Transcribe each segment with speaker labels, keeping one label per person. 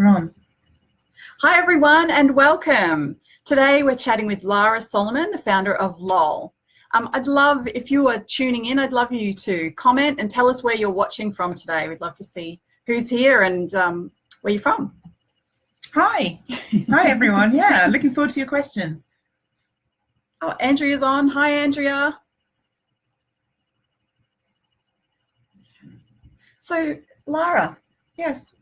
Speaker 1: We're on.
Speaker 2: Hi everyone and welcome. Today we're chatting with Lara Solomon, the founder of LOLL. I'd love, if you are tuning in, I'd love you to comment and tell us where you're watching from today. We'd love to see who's here and where you're from.
Speaker 1: Hi. Hi everyone. Yeah, looking forward to your questions.
Speaker 2: Oh, Andrea's on. Hi Andrea. So Lara.
Speaker 1: Yes.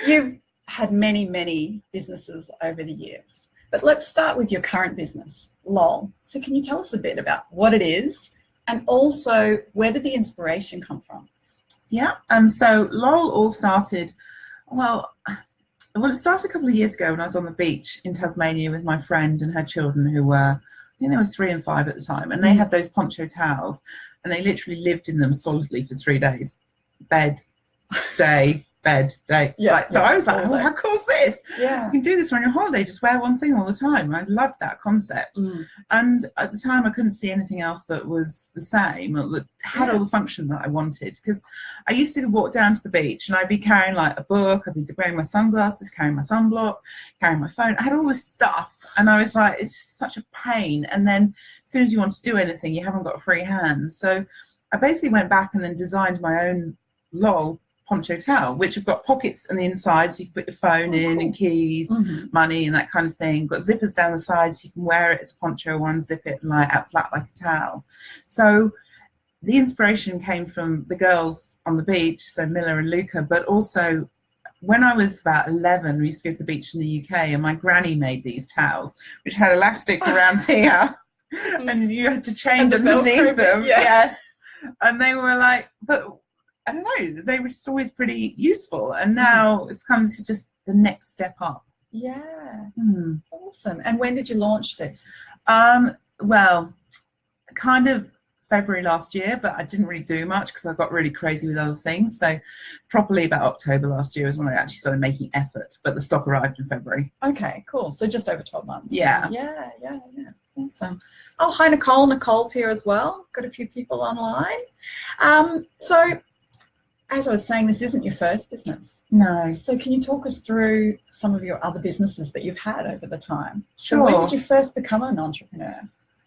Speaker 2: You've had many businesses over the years, but let's start with your current business, LOLL. So can you tell us a bit about what it is and also where did the inspiration come from?
Speaker 1: Yeah, so LOLL all started, well, it started a couple of years ago when I was on the beach in Tasmania with my friend and her children who were, I think they were 3 and 5 at the time, and they had those poncho towels and they literally lived in them solidly for 3 days. Bed, day, bed, day.
Speaker 2: Yeah,
Speaker 1: So I was like, oh, how cool is this?
Speaker 2: Yeah.
Speaker 1: You can do this on your holiday, just wear one thing all the time. I loved that concept. And at the time I couldn't see anything else that was the same, or that had all the function that I wanted. Because I used to walk down to the beach and I'd be carrying like a book, I'd be wearing my sunglasses, carrying my sunblock, carrying my phone. I had all this stuff and I was like, it's just such a pain. And then as soon as you want to do anything, you haven't got a free hand. So I basically went back and then designed my own LOLL poncho towel, which have got pockets on the inside so you can put your phone in and keys, money and that kind of thing. Got zippers down the side so you can wear it as a poncho or unzip it and lie out flat like a towel. So the inspiration came from the girls on the beach, so Milla and Luca, but also when I was about 11, we used to go to the beach in the UK and my granny made these towels, which had elastic around here and you had to chain underneath them. Yes. And they were like, but I don't know, they were just always pretty useful. And now it's kind of just the next step up.
Speaker 2: Yeah. Awesome. And when did you launch this?
Speaker 1: Well, kind of February last year, but I didn't really do much because I got really crazy with other things. So properly about October last year is when I actually started making effort, but the stock arrived in February.
Speaker 2: Okay, cool. So just over 12 months.
Speaker 1: Yeah.
Speaker 2: Yeah. Awesome. Oh, hi Nicole. Nicole's here as well. Got a few people online. So as I was saying, this isn't your first business.
Speaker 1: No.
Speaker 2: So can you talk us through some of your other businesses that you've had over the time?
Speaker 1: Sure.
Speaker 2: So when did you first become an entrepreneur?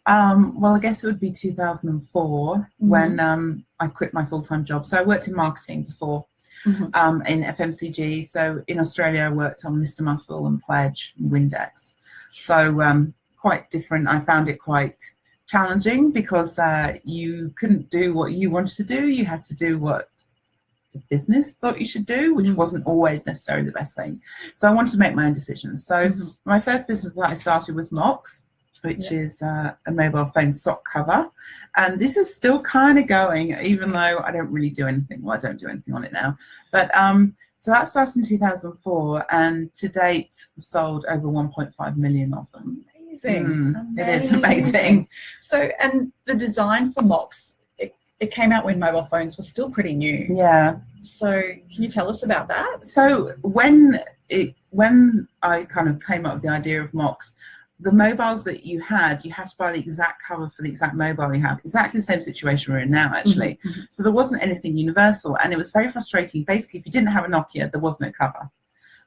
Speaker 1: Well, I guess it would be 2004 when I quit my full-time job. So I worked in marketing before in FMCG. So in Australia, I worked on Mr. Muscle and Pledge and Windex. So quite different. I found it quite challenging because you couldn't do what you wanted to do. You had to do what the business thought you should do, which wasn't always necessarily the best thing. So I wanted to make my own decisions. So my first business that I started was Mox, which is a mobile phone sock cover. And this is still kind of going, even though I don't really do anything. Well, I don't do anything on it now. But so that started in 2004, and to date, I've sold over 1.5 million of them.
Speaker 2: Amazing.
Speaker 1: It is amazing.
Speaker 2: So, and the design for Mox, it came out when mobile phones were still pretty new.
Speaker 1: Yeah.
Speaker 2: So can you tell us about that?
Speaker 1: So when I kind of came up with the idea of Mox, the mobiles that you had to buy the exact cover for the exact mobile you have. Exactly the same situation we're in now, actually. So there wasn't anything universal, and it was very frustrating. Basically, if you didn't have a Nokia, there was no cover.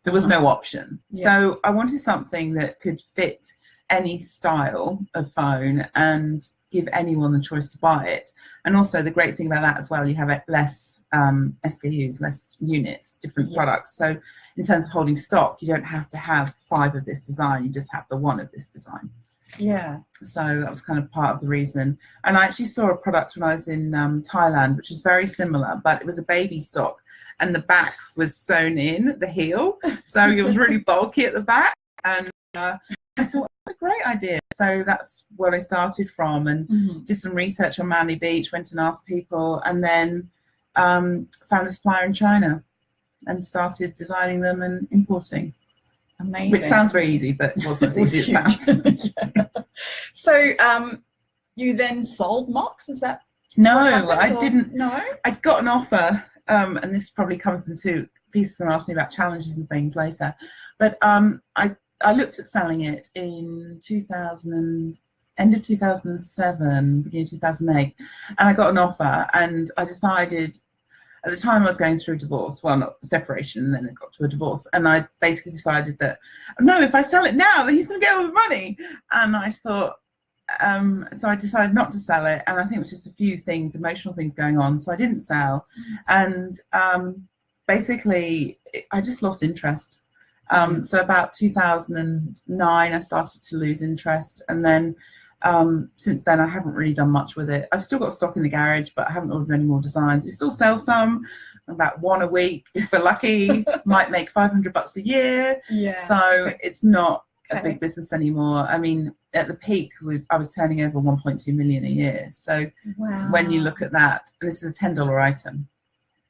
Speaker 1: There was no option. So I wanted something that could fit any style of phone and give anyone the choice to buy it. And also the great thing about that as well, you have less SKUs, less units, different products. So in terms of holding stock, you don't have to have 5 of this design, you just have the 1 of this design.
Speaker 2: Yeah.
Speaker 1: So that was kind of part of the reason. And I actually saw a product when I was in Thailand, which was very similar, but it was a baby sock and the back was sewn in, the heel. So it was really bulky at the back. And I thought, a great idea. So that's where I started from, and did some research on Manly Beach, went and asked people, and then found a supplier in China and started designing them and importing.
Speaker 2: Amazing.
Speaker 1: Which sounds very easy, but it wasn't as easy as it sounds.
Speaker 2: So you then sold Mox, is that?
Speaker 1: No, I didn't.
Speaker 2: No?
Speaker 1: I'd got an offer, and this probably comes into pieces and ask me about challenges and things later, but I looked at selling it in end of 2007, beginning of 2008, and I got an offer, and I decided at the time I was going through a divorce, well, not separation, and then it got to a divorce, and I basically decided that, no, if I sell it now, then he's going to get all the money. And I thought, so I decided not to sell it, and I think it was just a few things, emotional things going on, so I didn't sell. And basically I just lost interest. So about 2009 I started to lose interest, and then since then I haven't really done much with it. I've still got stock in the garage, but I haven't ordered any more designs. We still sell some, about one a week if we're lucky. Might make $500 a year. So it's not a big business anymore. I mean, at the peak I was turning over 1.2 million a year. So when you look at that, this is a $10 item.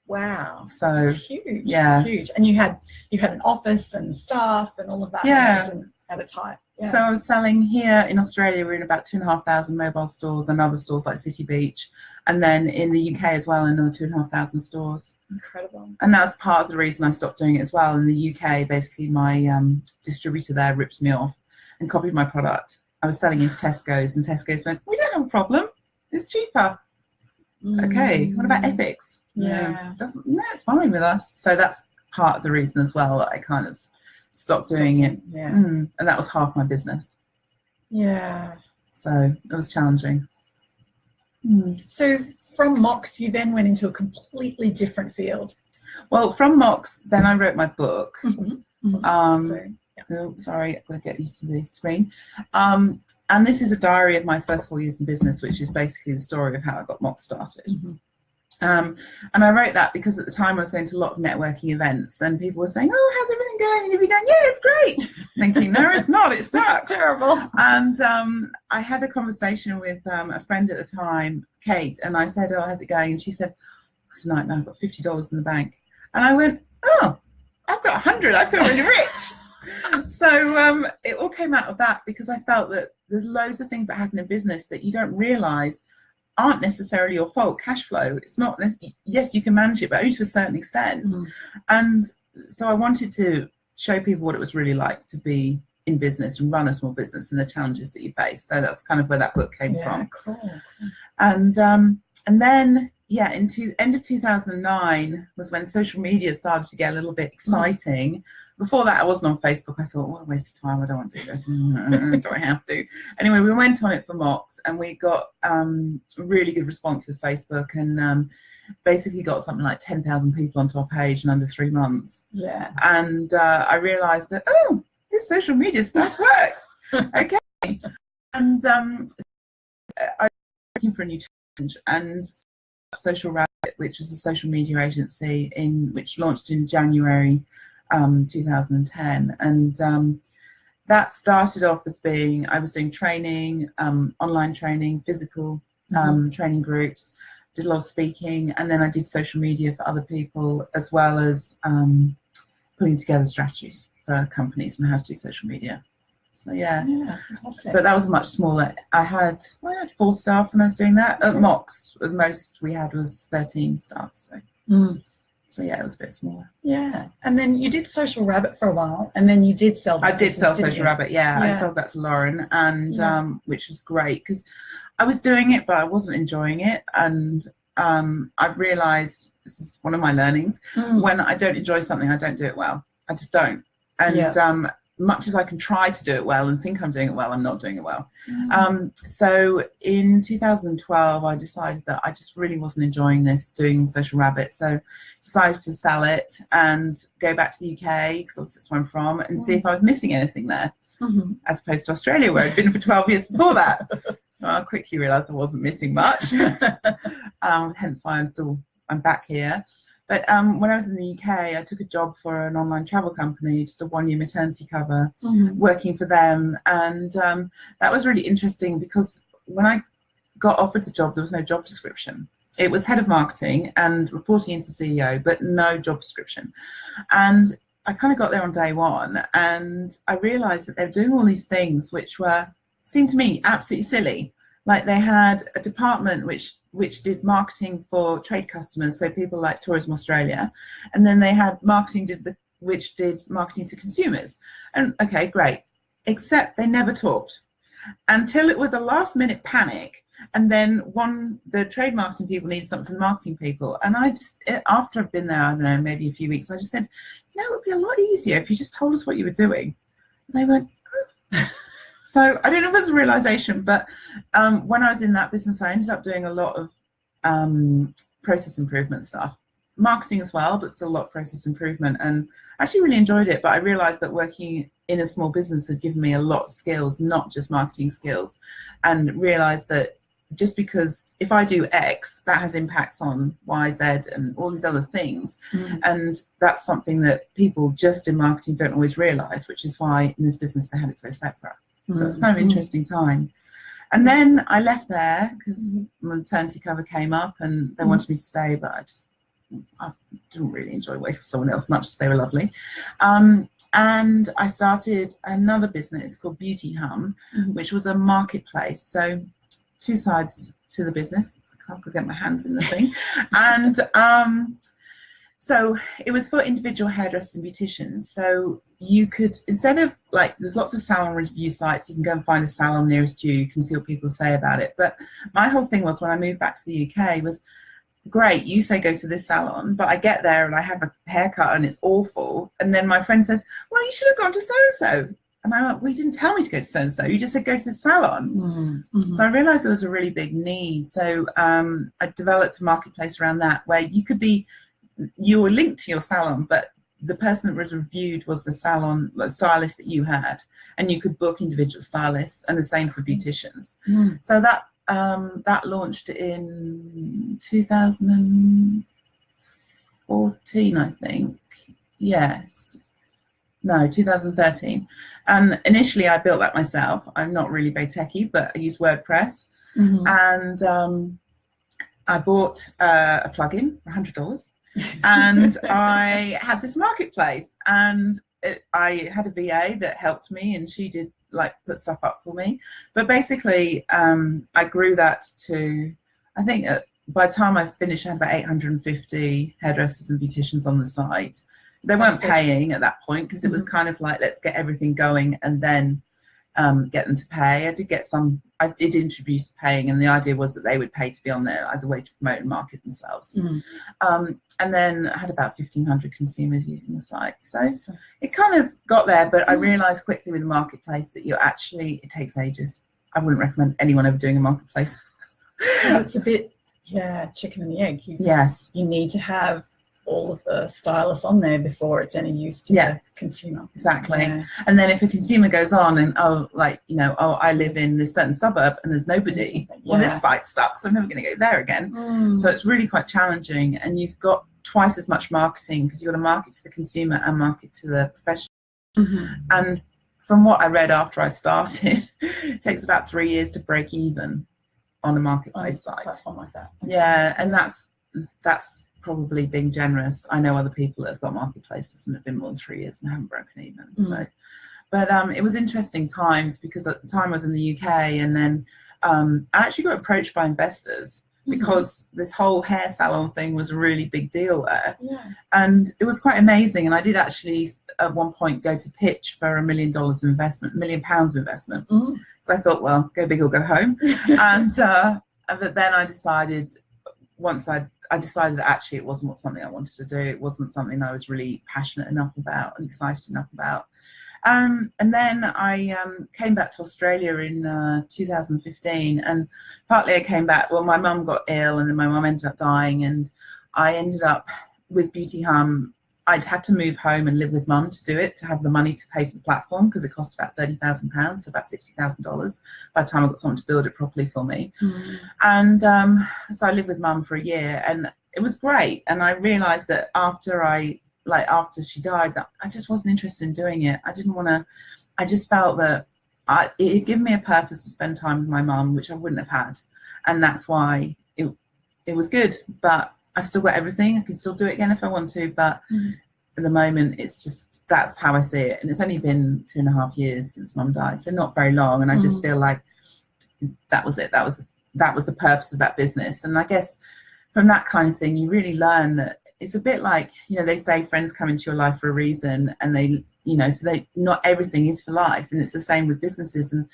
Speaker 2: Wow.
Speaker 1: So
Speaker 2: it's huge.
Speaker 1: Yeah.
Speaker 2: Huge. And you had an office and staff and all of that.
Speaker 1: Yeah.
Speaker 2: At its height. Yeah.
Speaker 1: So I was selling here in Australia, we're in about 2,500 mobile stores and other stores like City Beach. And then in the UK as well, another 2,500 stores.
Speaker 2: Incredible.
Speaker 1: And that's part of the reason I stopped doing it as well. In the UK, basically my distributor there ripped me off and copied my product. I was selling into Tesco's, and Tesco's went, we don't have a problem. It's cheaper. Okay, what about ethics?
Speaker 2: Yeah.
Speaker 1: No, it's fine with us. So that's part of the reason as well that I kind of stopped doing it.
Speaker 2: Yeah.
Speaker 1: And that was half my business.
Speaker 2: Yeah.
Speaker 1: So it was challenging.
Speaker 2: So from Mox, you then went into a completely different field.
Speaker 1: Well, from Mox, then I wrote my book.
Speaker 2: So,
Speaker 1: sorry, I'm going to get used to the screen. And this is a diary of my first 4 years in business, which is basically the story of how I got Mox started. And I wrote that because at the time I was going to a lot of networking events, and people were saying, oh, how's everything going? And you'd be going, yeah, it's great. Thinking, no, it's not, it sucks.
Speaker 2: It's terrible.
Speaker 1: And I had a conversation with a friend at the time, Kate, and I said, oh, how's it going? And she said, it's a nightmare, I've got $50 in the bank. And I went, oh, I've got 100, I feel really rich. So it all came out of that, because I felt that there's loads of things that happen in business that you don't realize aren't necessarily your fault. Cash flow, it's not, yes, you can manage it, but only to a certain extent. And so I wanted to show people what it was really like to be in business and run a small business and the challenges that you face. So that's kind of where that book came from.
Speaker 2: Cool.
Speaker 1: And then end of 2009 was when social media started to get a little bit exciting. Before that, I wasn't on Facebook. I thought, what a waste of time. I don't want to do this. Do I have to? Anyway, we went on it for Mox, and we got really good response with Facebook, and basically got something like 10,000 people onto our page in under 3 months.
Speaker 2: Yeah.
Speaker 1: And I realized that, oh, this social media stuff works. Okay. And I was looking for a new challenge, and Social Rabbit, which is a social media agency which launched in January 2010, and that started off as being, I was doing training, online training, physical training groups, did a lot of speaking, and then I did social media for other people, as well as putting together strategies for companies and how to do social media. So yeah, fantastic. But that was much smaller. I had 4 staff when I was doing that. At Mox, the most we had was 13 staff. So yeah, it was a bit smaller.
Speaker 2: Yeah, and then you did Social Rabbit for a while, and then you did sell.
Speaker 1: I did sell Social Rabbit. Yeah, I sold that to Lauren, and which was great, because I was doing it, but I wasn't enjoying it, and I've realised, this is one of my learnings, when I don't enjoy something, I don't do it well. I just don't. And much as I can try to do it well and think I'm doing it well, I'm not doing it well. So in 2012, I decided that I just really wasn't enjoying this, doing Social Rabbit. So decided to sell it and go back to the UK, because obviously that's where I'm from, and see if I was missing anything there, as opposed to Australia, where I'd been for 12 years before that. I quickly realised I wasn't missing much, hence why I'm back here. But when I was in the UK, I took a job for an online travel company, just a 1-year maternity cover, working for them. And that was really interesting, because when I got offered the job, there was no job description. It was head of marketing and reporting into the CEO, but no job description. And I kind of got there on day one, and I realised that they were doing all these things which seemed to me absolutely silly. Like, they had a department which did marketing for trade customers, so people like Tourism Australia, and then they had marketing which did marketing to consumers. And okay, great, except they never talked until it was a last minute panic, And then the trade marketing people needed something from the marketing people. And I just, after I've been there, I don't know, maybe a few weeks, I just said, it would be a lot easier if you just told us what you were doing. And they went, oh. So I don't know if it was a realization, but when I was in that business, I ended up doing a lot of process improvement stuff. Marketing as well, but still a lot of process improvement, and I actually really enjoyed it. But I realized that working in a small business had given me a lot of skills, not just marketing skills, and realized that just because if I do X, that has impacts on Y, Z, and all these other things. And that's something that people just in marketing don't always realize, which is why in this business they had it so separate. So it's kind of an interesting time. And then I left there because maternity cover came up and they wanted me to stay, but I didn't really enjoy working for someone else much as they were lovely. And I started another business called Beauty Hum, which was a marketplace. So 2 sides to the business. I can't get my hands in the thing. And so it was for individual hairdressers and beauticians. So you could, instead of there's lots of salon review sites, you can go and find a salon nearest you, you can see what people say about it. But my whole thing was when I moved back to the UK was, great, you say go to this salon, but I get there and I have a haircut and it's awful. And then my friend says, well, you should have gone to so-and-so. And I'm like, well, you didn't tell me to go to so-and-so. You just said go to the salon. So I realized there was a really big need. So I developed a marketplace around that where you were linked to your salon, but the person that was reviewed was the salon stylist that you had, and you could book individual stylists, and the same for beauticians. So that launched in 2014, I think. Yes. No, 2013. And initially I built that myself. I'm not really very techie, but I use WordPress. And I bought a plugin for $100. And I had this marketplace, and I had a VA that helped me, and she did put stuff up for me. But basically I grew that to, I think by the time I finished I had about 850 hairdressers and beauticians on the site. They weren't paying at that point because it was kind of let's get everything going and then get them to pay. I did introduce paying, and the idea was that they would pay to be on there as a way to promote and market themselves. And then I had about 1,500 consumers using the site. So it kind of got there, but I realized quickly with the marketplace that it takes ages. I wouldn't recommend anyone ever doing a marketplace.
Speaker 2: It's a bit, chicken and the egg. You need to have all of the stylists on there before it's any use to the consumer.
Speaker 1: Exactly. And then if a consumer goes on and I live in this certain suburb and there's nobody, well, this site sucks, I'm never going to go there again. So it's really quite challenging, and you've got twice as much marketing because you've got to market to the consumer and market to the professional. And from what I read after I started, it takes about 3 years to break even on a marketplace site.
Speaker 2: Platform like that.
Speaker 1: Yeah, and that's probably being generous. I know other people that have got marketplaces and have been more than 3 years and haven't broken even. So, but it was interesting times because at the time I was in the UK, and then I actually got approached by investors because this whole hair salon thing was a really big deal there. And it was quite amazing. And I did actually at one point go to pitch for £1 million of investment, £1 million of investment. So I thought, well, go big or go home. And but then I decided, once I decided that actually it wasn't something I wanted to do. It wasn't something I was really passionate enough about and excited enough about. And then I came back to Australia in 2015, and partly I came back, well, my mum got ill, and then my mum ended up dying, and I ended up with Beauty Hum. I'd had to move home and live with mum to do it, to have the money to pay for the platform, because it cost about £30,000, so about $60,000 by the time I got someone to build it properly for me. And so I lived with mum for a year, and it was great. And I realised that after she died, that I just wasn't interested in doing it. I didn't want to. I just felt that it had given me a purpose to spend time with my mum, which I wouldn't have had, and that's why it was good. But I've still got everything. I can still do it again if I want to, but at the moment it's just, that's how I see it. And it's only been 2.5 years since mum died, so not very long. And I just feel like that was it. That was the purpose of that business. And I guess from that kind of thing, you really learn that it's a bit like, they say friends come into your life for a reason, and they, so not everything is for life. And it's the same with businesses. And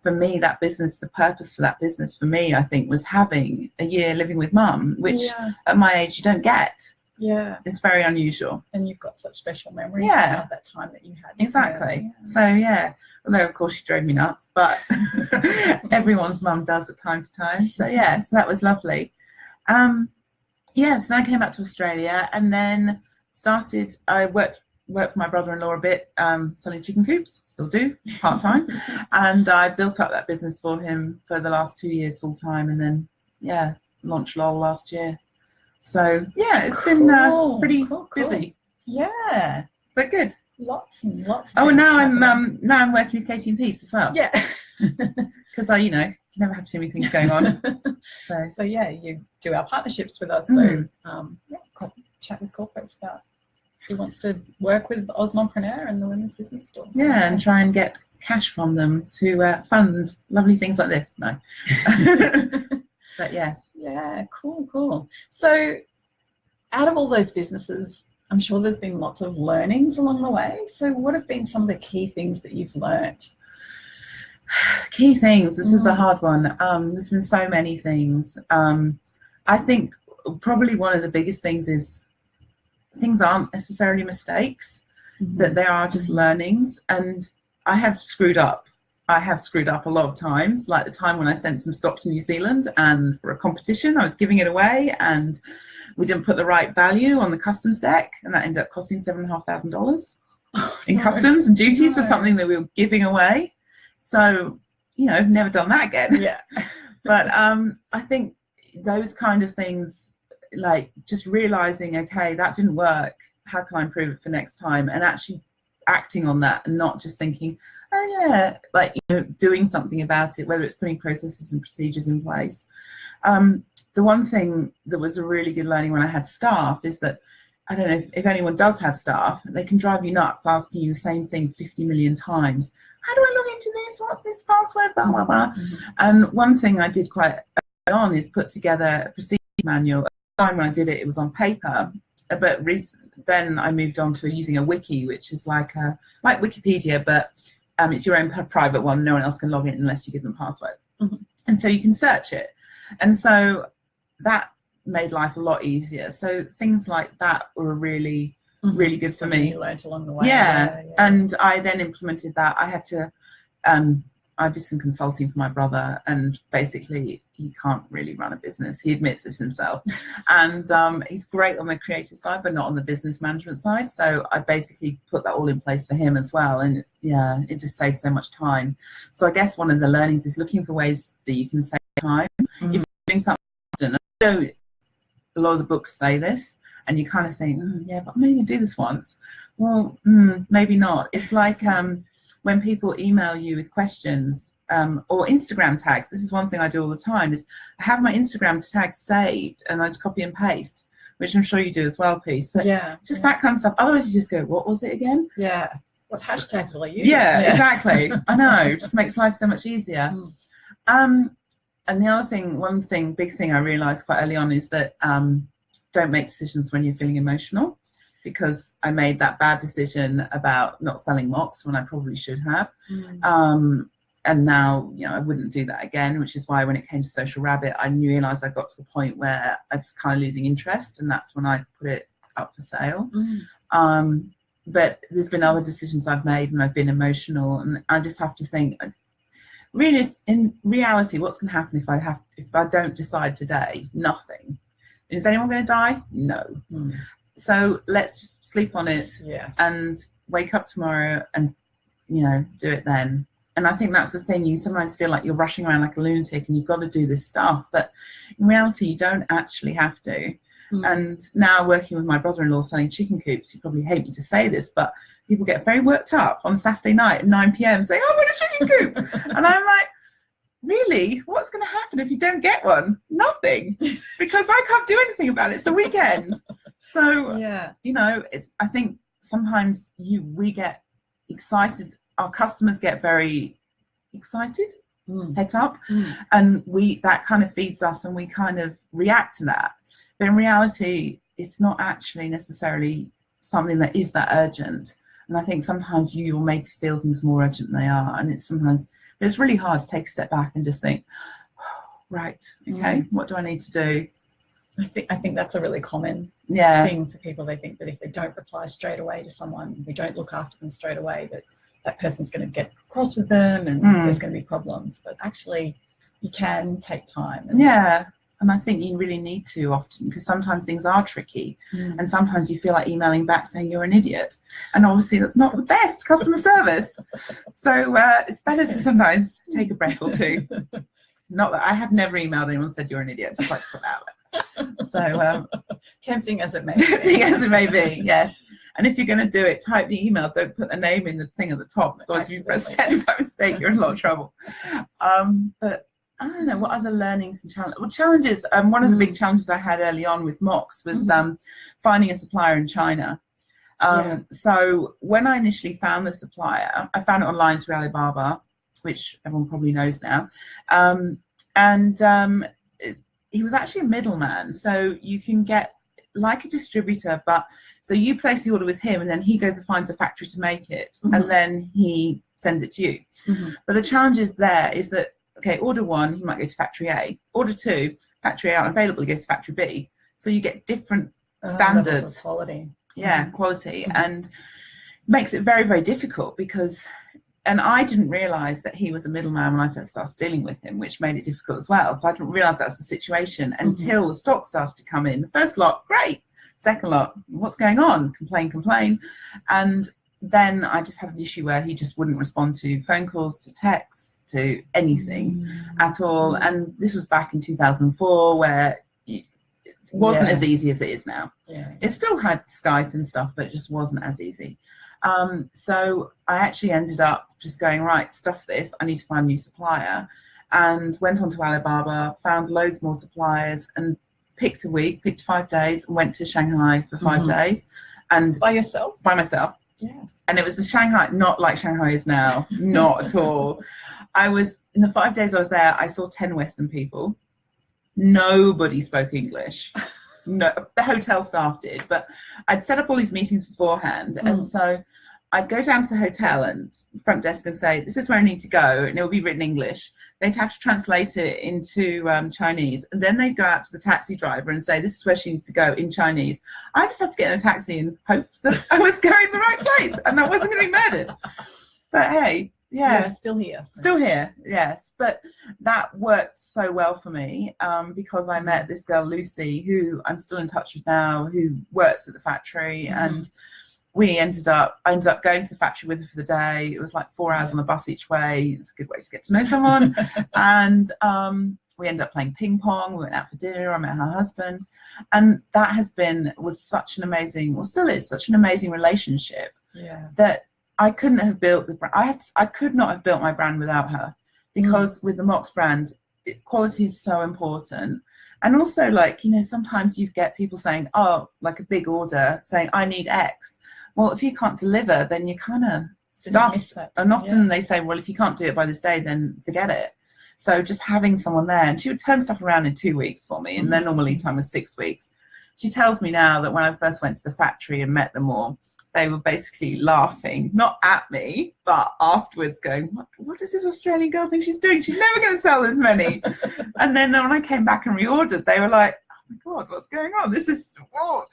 Speaker 1: for me, that business, the purpose for that business for me, I think, was having a year living with mum, which at my age you don't get.
Speaker 2: Yeah.
Speaker 1: It's very unusual.
Speaker 2: And you've got such special memories about that time that you had.
Speaker 1: Exactly. So, yeah. Although, of course, she drove me nuts, but everyone's mum does at time to time. So, yeah, so that was lovely. So then I came back to Australia and then I worked for my brother-in-law a bit, selling chicken coops, still do, part-time. And I built up that business for him for the last 2 years full-time, and then, launched LOLL last year. So, it's been pretty busy.
Speaker 2: Yeah.
Speaker 1: But good.
Speaker 2: Lots and lots of
Speaker 1: and now I'm working with Katie and Peace as well.
Speaker 2: Yeah.
Speaker 1: Because I, never have too many things going on.
Speaker 2: So you do our partnerships with us. So chat with corporates about who wants to work with Osmompreneur and the Women's Business School.
Speaker 1: Yeah, and try and get cash from them to fund lovely things like this. No. But yes.
Speaker 2: Yeah, cool. So out of all those businesses, I'm sure there's been lots of learnings along the way. So what have been some of the key things that you've learned?
Speaker 1: Key things. This is a hard one. There's been so many things. I think probably one of the biggest things is things aren't necessarily mistakes, that they are just learnings. And I have screwed up. I have screwed up a lot of times, like the time when I sent some stock to New Zealand and for a competition, I was giving it away and we didn't put the right value on the customs deck, and that ended up costing $7,500 in customs and duties for something that we were giving away. So, never done that again.
Speaker 2: Yeah.
Speaker 1: But I think those kind of things, like just realizing, okay, that didn't work. How can I improve it for next time? And actually acting on that and not just thinking, doing something about it, whether it's putting processes and procedures in place. The one thing that was a really good learning when I had staff is that, I don't know if anyone does have staff, they can drive you nuts asking you the same thing 50 million times. How do I log into this? What's this password? Blah, blah, blah. And one thing I did quite early on is put together a procedure manual. At the time when I did it, it was on paper, but then I moved on to using a wiki, which is like Wikipedia, but it's your own private one. No one else can log in unless you give them a password. And so you can search it. And so that made life a lot easier. So things like that were really good for me.
Speaker 2: You learned along the way.
Speaker 1: Yeah. And I then implemented that. I had to, I did some consulting for my brother, and basically he can't really run a business. He admits this himself. And he's great on the creative side, but not on the business management side. So I basically put that all in place for him as well. And it just saved so much time. So I guess one of the learnings is looking for ways that you can save time. If you're doing something, I know a lot of the books say this, and you kind of think, but I'm only going to do this once. Well, maybe not. It's like when people email you with questions or Instagram tags. This is one thing I do all the time, is I have my Instagram tags saved and I just copy and paste, which I'm sure you do as well, Peace. But that kind of stuff. Otherwise you just go, what was it again?
Speaker 2: Yeah. What hashtags will I use?
Speaker 1: Yeah, exactly. I know. It just makes life so much easier. And the other thing, big thing I realized quite early on is that don't make decisions when you're feeling emotional, because I made that bad decision about not selling mocks when I probably should have. And now, I wouldn't do that again, which is why when it came to Social Rabbit, I realized I got to the point where I was kind of losing interest, and that's when I put it up for sale. But there's been other decisions I've made when I've been emotional, and I just have to think, really, in reality, what's going to happen if I don't decide today? Nothing. Is anyone going to die? No. So let's just sleep on it and wake up tomorrow and, do it then. And I think that's the thing. You sometimes feel like you're rushing around like a lunatic and you've got to do this stuff. But in reality, you don't actually have to. And now working with my brother-in-law selling chicken coops, you probably hate me to say this, but people get very worked up on Saturday night at 9 p.m. saying, I want a chicken coop. And I'm like, really? What's going to happen if you don't get one? Nothing. Because I can't do anything about it. It's the weekend. So, I think sometimes we get excited. Our customers get very excited, het up, and that kind of feeds us and we kind of react to that. But in reality, it's not actually necessarily something that is that urgent. And I think sometimes you're made to feel things more urgent than they are. And it's sometimes But it's really hard to take a step back and just think, right, okay, what do I need to do?
Speaker 2: I think that's a really common thing for people. They think that if they don't reply straight away to someone, we don't look after them straight away, that person's going to get cross with them and there's going to be problems. But actually, you can take time.
Speaker 1: And I think you really need to often, because sometimes things are tricky and sometimes you feel like emailing back saying you're an idiot. And obviously that's not the best customer service. So it's better to sometimes take a breath or two. Not that I have never emailed anyone and said you're an idiot. I'd like to put that out there. So
Speaker 2: tempting as it may
Speaker 1: be, yes. And if you're going to do it, type the email. Don't put the name in the thing at the top. Otherwise, if you press send by mistake, you're in a lot of trouble. But I don't know what other learnings and challenges. Well, challenges. One of the big challenges I had early on with Mox was finding a supplier in China. So when I initially found the supplier, I found it online through Alibaba, which everyone probably knows now. He was actually a middleman, so you can get like a distributor, but so you place the order with him and then he goes and finds a factory to make it and then he sends it to you. But the challenge is there is that, okay, order 1, he might go to factory A. Order 2, factory A unavailable, he goes to factory B. So you get different standards.
Speaker 2: Levels of quality.
Speaker 1: Quality, and makes it very, very difficult because, and I didn't realise that he was a middleman when I first started dealing with him, which made it difficult as well. So I didn't realise that was the situation until the stock started to come in. The first lot, great. Second lot, what's going on? Complain. And then I just had an issue where he just wouldn't respond to phone calls, to texts, to anything at all. And this was back in 2004 where it wasn't as easy as it is now. It still had Skype and stuff, but it just wasn't as easy. So I actually ended up just going, right, stuff this, I need to find a new supplier, and went on to Alibaba, found loads more suppliers and picked 5 days and went to Shanghai for 5 days. And
Speaker 2: by yourself?
Speaker 1: By myself.
Speaker 2: Yes.
Speaker 1: And it was the Shanghai, not like Shanghai is now, not at all. I was, in the 5 days I was there, I saw 10 Western people. Nobody spoke English. No, the hotel staff did, but I'd set up all these meetings beforehand, and so I'd go down to the hotel and front desk and say, this is where I need to go, and it will be written English. They'd have to translate it into Chinese, and then they'd go out to the taxi driver and say, this is where she needs to go in Chinese. I just had to get in a taxi and hope that I was going the right place and I wasn't going to be murdered. But hey,
Speaker 2: still here.
Speaker 1: Still here, yes. But that worked so well for me because I met this girl, Lucy, who I'm still in touch with now, who works at the factory. And I ended up going to the factory with her for the day. It was like 4 hours on the bus each way. It's a good way to get to know someone. And we ended up playing ping pong. We went out for dinner. I met her husband. And that was such an amazing, well, still is such an amazing relationship that I couldn't have built the brand. I could not have built my brand without her, because with the Mox brand, quality is so important. And also, like, you know, sometimes you get people saying, oh, like a big order saying, I need X. Well, if you can't deliver, then you kind of stuffed. And often they say, well, if you can't do it by this day, then forget it. So just having someone there, and she would turn stuff around in 2 weeks for me, and their normal lead time was 6 weeks. She tells me now that when I first went to the factory and met them all, they were basically laughing, not at me, but afterwards going, what does this Australian girl think she's doing? She's never going to sell as many. And then when I came back and reordered, they were like, oh my God, what's going on? This is, whoa.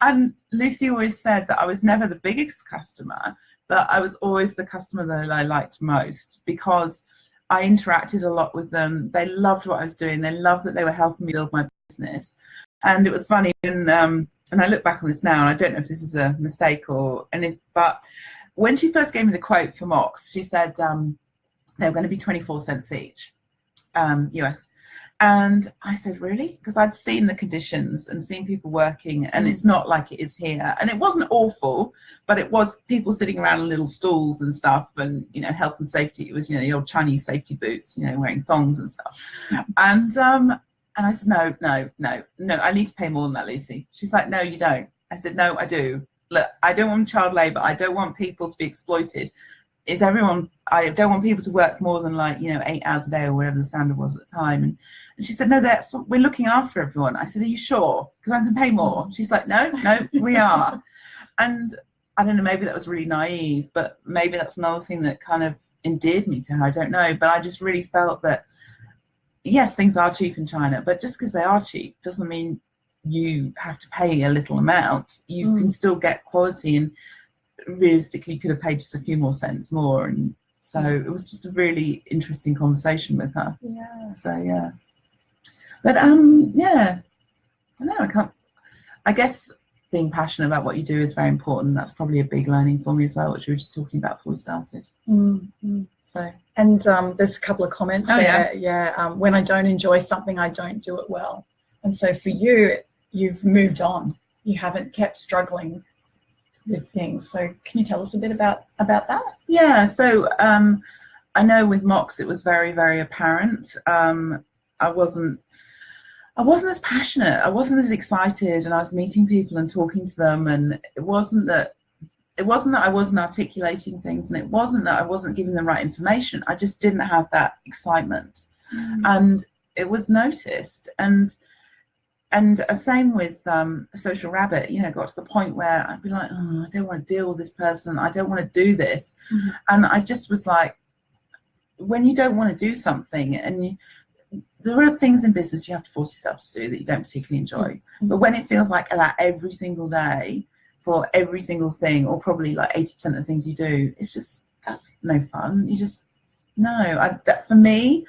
Speaker 1: And Lucy always said that I was never the biggest customer, but I was always the customer that I liked most, because I interacted a lot with them. They loved what I was doing. They loved that they were helping me build my business. And it was funny, and I look back on this now, and I don't know if this is a mistake or anything, but when she first gave me the quote for Mox, she said they were going to be 24 cents each, US. And I said, really? Because I'd seen the conditions and seen people working, and it's not like it is here. And it wasn't awful, but it was people sitting around in little stools and stuff, and, you know, health and safety. It was, you know, the old Chinese safety boots, you know, wearing thongs and stuff. And I said, no, I need to pay more than that, Lucy. She's like, no, you don't. I said, no, I do. Look, I don't want child labour. I don't want people to be exploited. I don't want people to work more than, like, you know, 8 hours a day or whatever the standard was at the time. And she said, no, we're looking after everyone. I said, are you sure? Because I can pay more. She's like, no, we are. And I don't know, maybe that was really naive, but maybe that's another thing that kind of endeared me to her, I don't know, but I just really felt that yes, things are cheap in China, but just because they are cheap doesn't mean you have to pay a little amount. You can still get quality, and realistically you could have paid just a few more cents more. And so it was just a really interesting conversation with her.
Speaker 2: Yeah.
Speaker 1: So yeah, but yeah, I know I guess being passionate about what you do is very important. That's probably a big learning for me as well, which we were just talking about before we started. So,
Speaker 2: and there's a couple of comments there. Yeah. When I don't enjoy something, I don't do it well. And so for you, you've moved on. You haven't kept struggling with things. So can you tell us a bit about that?
Speaker 1: Yeah. So I know with Mox, it was very, very apparent. I wasn't as passionate. I wasn't as excited, and I was meeting people and talking to them, and it wasn't that I wasn't articulating things, and it wasn't that I wasn't giving the right information. I just didn't have that excitement, and it was noticed. And same with Social Rabbit. You know, got to the point where I'd be like, oh, I don't want to deal with this person. I don't want to do this, and I just was like, when you don't want to do something, and there are things in business you have to force yourself to do that you don't particularly enjoy. But when it feels like that every single day for every single thing, or probably like 80% of the things you do, it's just, that's no fun. You just, no. For me,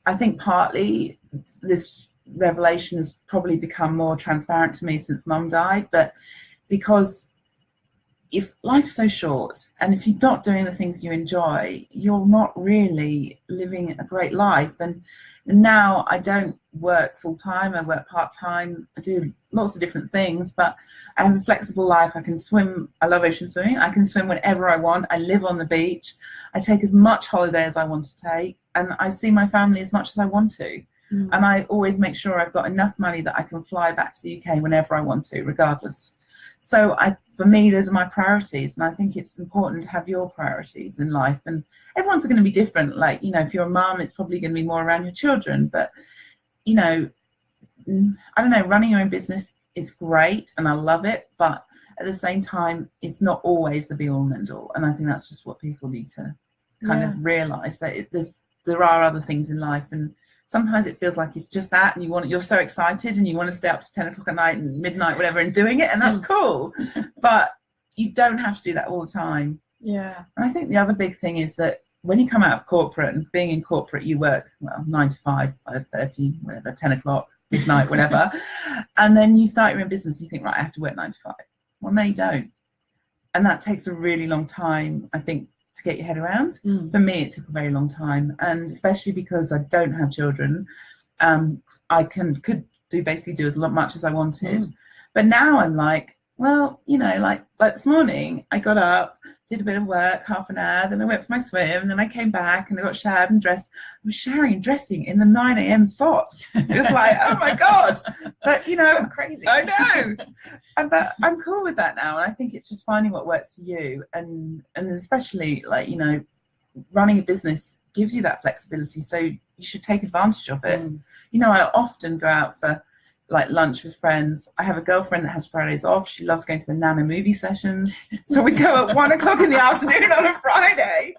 Speaker 1: I think partly this revelation has probably become more transparent to me since Mum died, but because if life's so short, and if you're not doing the things you enjoy, you're not really living a great life. And now I don't work full time, I work part time, I do lots of different things, but I have a flexible life. I can swim, I love ocean swimming, I can swim whenever I want, I live on the beach, I take as much holiday as I want to take, and I see my family as much as I want to. And I always make sure I've got enough money that I can fly back to the UK whenever I want to, regardless. So for me, those are my priorities, and I think it's important to have your priorities in life. And everyone's going to be different. Like, you know, if you're a mum, it's probably going to be more around your children. But, you know, I don't know, running your own business is great, and I love it. But at the same time, it's not always the be-all and end-all. And I think that's just what people need to kind of realise, that there are other things in life, and sometimes it feels like it's just that, and you're so excited and you want to stay up to 10 o'clock at night and midnight, whatever, and doing it, and that's cool. But you don't have to do that all the time.
Speaker 2: Yeah.
Speaker 1: And I think the other big thing is that when you come out of corporate, and being in corporate, you work, 9 to 5, 5:30, whatever, 10 o'clock, midnight, whatever. And then you start your own business, you think, right, I have to work 9 to 5. Well, no, you don't. And that takes a really long time, I think, to get your head around. For me, it took a very long time, and especially because I don't have children, I could basically do as much as I wanted. But now I'm like, well, you know, like this morning I got up, did a bit of work, half an hour, then I went for my swim, and then I came back and I got showered and dressed. I was showering and dressing in the 9 a.m. slot. It was like, oh my God. But, you know,
Speaker 2: crazy.
Speaker 1: I know. But I'm cool with that now. And I think it's just finding what works for you. And especially, like, you know, running a business gives you that flexibility. So you should take advantage of it. You know, I often go out for like lunch with friends. I have a girlfriend that has Fridays off. She loves going to the Nana movie sessions. So we go at 1 o'clock in the afternoon on a Friday.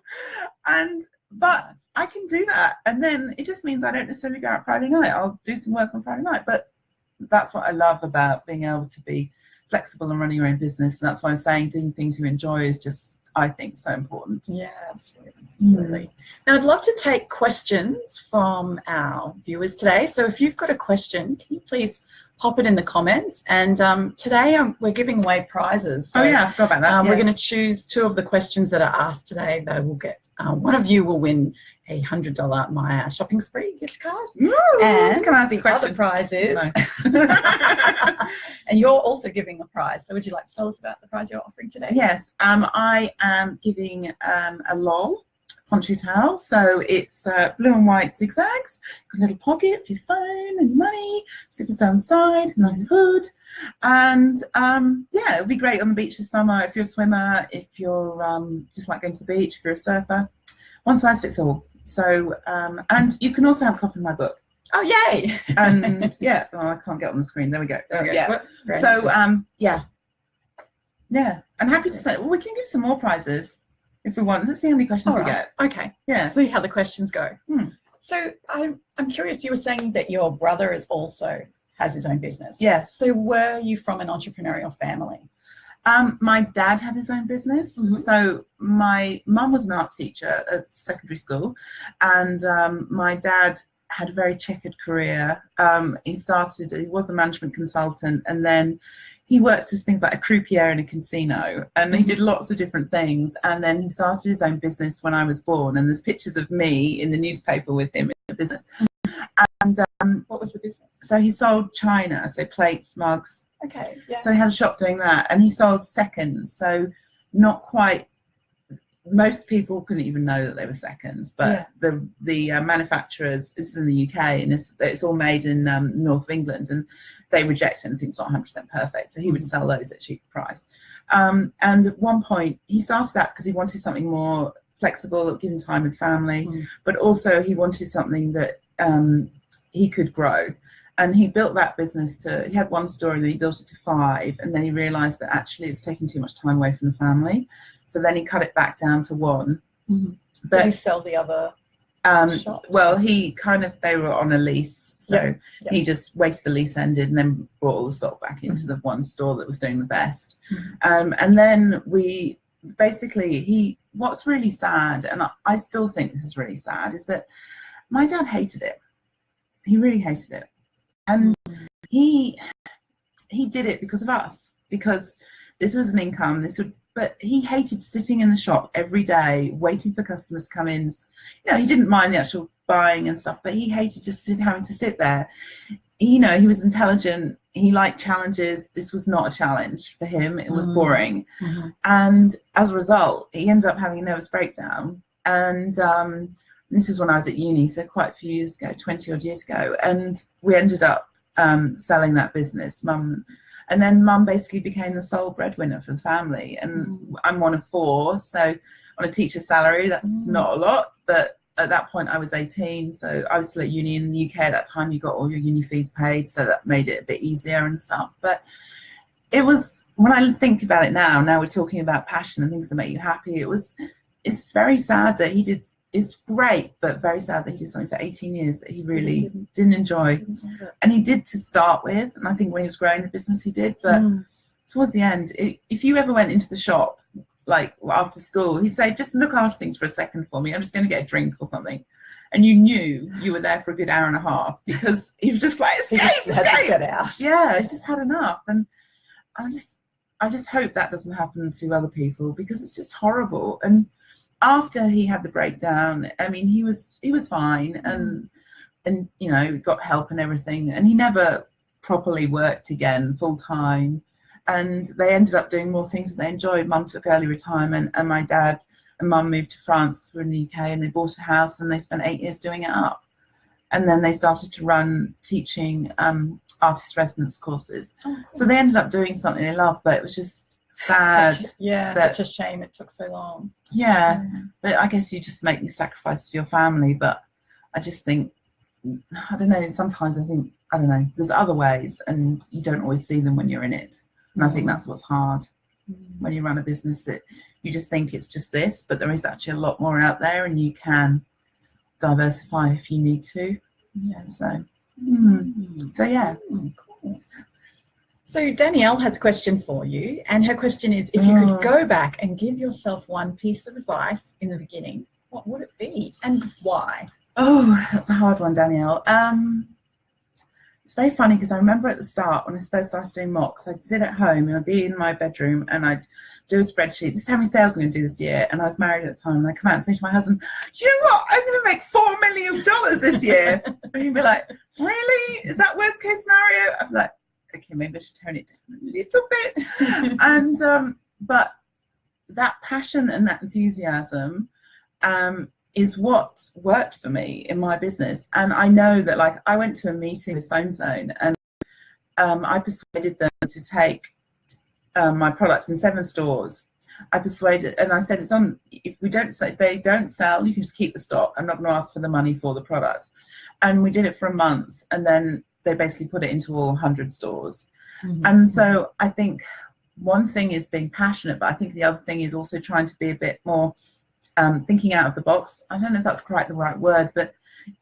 Speaker 1: But I can do that. And then it just means I don't necessarily go out Friday night. I'll do some work on Friday night. But that's what I love about being able to be flexible and running your own business. And that's why I'm saying doing things you enjoy is just, I think, so important.
Speaker 2: Yeah, absolutely. Now, I'd love to take questions from our viewers today. So if you've got a question, can you please pop it in the comments? And today we're giving away prizes. So,
Speaker 1: I forgot about that.
Speaker 2: We're going to choose 2 of the questions that are asked today. They will get, one of you will win a $100 Maya shopping spree gift card. And
Speaker 1: can I ask
Speaker 2: the
Speaker 1: a question?
Speaker 2: other prize is, and you're also giving a prize. So would you like to tell us about the prize you're offering today?
Speaker 1: Yes, I am giving a LOLL poncho towel. So it's blue and white zigzags. It's got a little pocket for your phone and money. Zippers down the side, nice hood. And yeah, it'll be great on the beach this summer if you're a swimmer, if you're just like going to the beach, if you're a surfer. One size fits all. So, and you can also have a copy of my book.
Speaker 2: Oh, yay!
Speaker 1: And yeah, I can't get on the screen. There we go. Yeah. So, yeah. I'm happy to say, well, we can give some more prizes. if we want. Let's see how many questions we get.
Speaker 2: Okay.
Speaker 1: Yeah.
Speaker 2: See how the questions go.
Speaker 1: Hmm.
Speaker 2: So I'm curious, you were saying that your brother has his own business.
Speaker 1: Yes.
Speaker 2: So were you from an entrepreneurial family?
Speaker 1: My dad had his own business. So my mum was an art teacher at secondary school, and my dad had a very checkered career. He was a management consultant, and then he worked as things like a croupier in a casino, and he did lots of different things. And then he started his own business when I was born, and there's pictures of me in the newspaper with him in the business. And
Speaker 2: what was the business?
Speaker 1: So he sold china, so plates, mugs.
Speaker 2: Okay, yeah.
Speaker 1: So he had a shop doing that, and he sold seconds. So not quite. Most people couldn't even know that they were seconds, but the manufacturers. This is in the UK, and it's all made in north of England, and they reject anything that's not 100% perfect. So he would sell those at a cheaper price. And at one point, he started that because he wanted something more flexible, that would give him time with family, but also he wanted something that he could grow. And he built that business he had one store, and then he built it to 5, and then he realized that actually it was taking too much time away from the family. So then he cut it back down to 1. But
Speaker 2: did he sell the other shops?
Speaker 1: Well, they were on a lease, so he just waited the lease ended and then brought all the stock back into the one store that was doing the best. And then what's really sad, and I still think this is really sad, is that my dad hated it. He really hated it. And he did it because of us, because this was an income. But he hated sitting in the shop every day waiting for customers to come in. He didn't mind the actual buying and stuff, but he hated just having to sit there. He was intelligent. He liked challenges. This was not a challenge for him. It was boring. And as a result, he ended up having a nervous breakdown. And this is when I was at uni, so quite a few years ago, 20 odd years ago. And we ended up selling that business. And then Mum basically became the sole breadwinner for the family. And I'm one of 4, so on a teacher's salary, that's not a lot. But at that point, I was 18, so I was still at uni in the UK at that time. You got all your uni fees paid, so that made it a bit easier and stuff. But it was, when I think about it now we're talking about passion and things that make you happy. It's very sad that he did. It's great, but very sad that he did something for 18 years that he really didn't enjoy. And he did to start with, and I think when he was growing the business he did, but towards the end, if you ever went into the shop, like after school, he'd say, just look after things for a second for me. I'm just going to get a drink or something. And you knew you were there for a good hour and a half, because he was just like, escape,
Speaker 2: he just had to get out.
Speaker 1: Yeah, he just had enough. And I just hope that doesn't happen to other people, because it's just horrible. And after he had the breakdown, I mean, he was fine, and got help and everything, and he never properly worked again full time. And they ended up doing more things that they enjoyed. Mum took early retirement, and my dad and Mum moved to France because we're in the UK, and they bought a house, and they spent 8 years doing it up. And then they started to run teaching artist residence courses. So they ended up doing something they loved, but it was just sad.
Speaker 2: Such a shame it took so long.
Speaker 1: But I guess you just make these sacrifices for your family. But I just think, I don't know, sometimes I think, I don't know, there's other ways, and you don't always see them when you're in it. And I think that's what's hard when you run a business. You just think it's just this, but there is actually a lot more out there, and you can diversify if you need to. So yeah.
Speaker 2: Cool. So Danielle has a question for you, and her question is, if you could go back and give yourself one piece of advice in the beginning, what would it be, and why?
Speaker 1: Oh, that's a hard one, Danielle. It's very funny, because I remember at the start, when I first started doing mocks, I'd sit at home and I'd be in my bedroom and I'd do a spreadsheet. This is how many sales I'm going to do this year. And I was married at the time, and I'd come out and say to my husband, do you know what? I'm going to make $4 million this year. And he'd be like, really? Is that worst case scenario? I'd be like, okay, maybe I should tone it down a little bit. And but that passion and that enthusiasm is what worked for me in my business. And I know that, like, I went to a meeting with PhoneZone, and I persuaded them to take my product in 7 stores. I persuaded, and I said, it's on, if they don't sell, you can just keep the stock. I'm not going to ask for the money for the products. And we did it for a month, and then they basically put it into all 100 stores. And so I think one thing is being passionate, but I think the other thing is also trying to be a bit more thinking out of the box. I don't know if that's quite the right word, but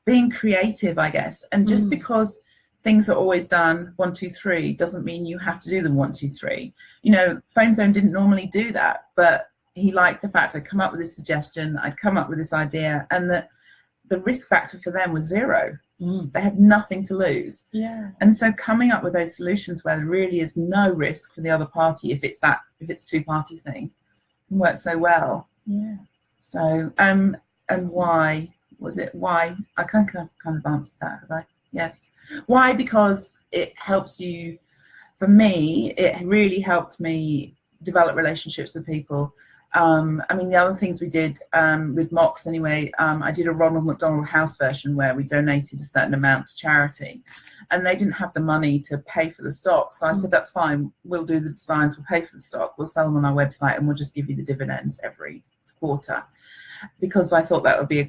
Speaker 1: being creative, I guess. And just because things are always done 1, 2, 3 doesn't mean you have to do them 1, 2, 3. You know, Phone Zone didn't normally do that, but he liked the fact I'd come up with this suggestion, I'd come up with this idea, and that the risk factor for them was 0. They had nothing to lose.
Speaker 2: Yeah.
Speaker 1: And so coming up with those solutions where there really is no risk for the other party, if it's a 2-party thing, can work so well.
Speaker 2: Yeah.
Speaker 1: So and why was it? Why? I kind of answered that, have I? Yes. Why? Because it helps you. For me, it really helped me develop relationships with people. I mean, the other things we did with Mox anyway, I did a Ronald McDonald House version where we donated a certain amount to charity, and they didn't have the money to pay for the stock. So I said, that's fine. We'll do the designs. We'll pay for the stock. We'll sell them on our website, and we'll just give you the dividends every quarter, because I thought that would be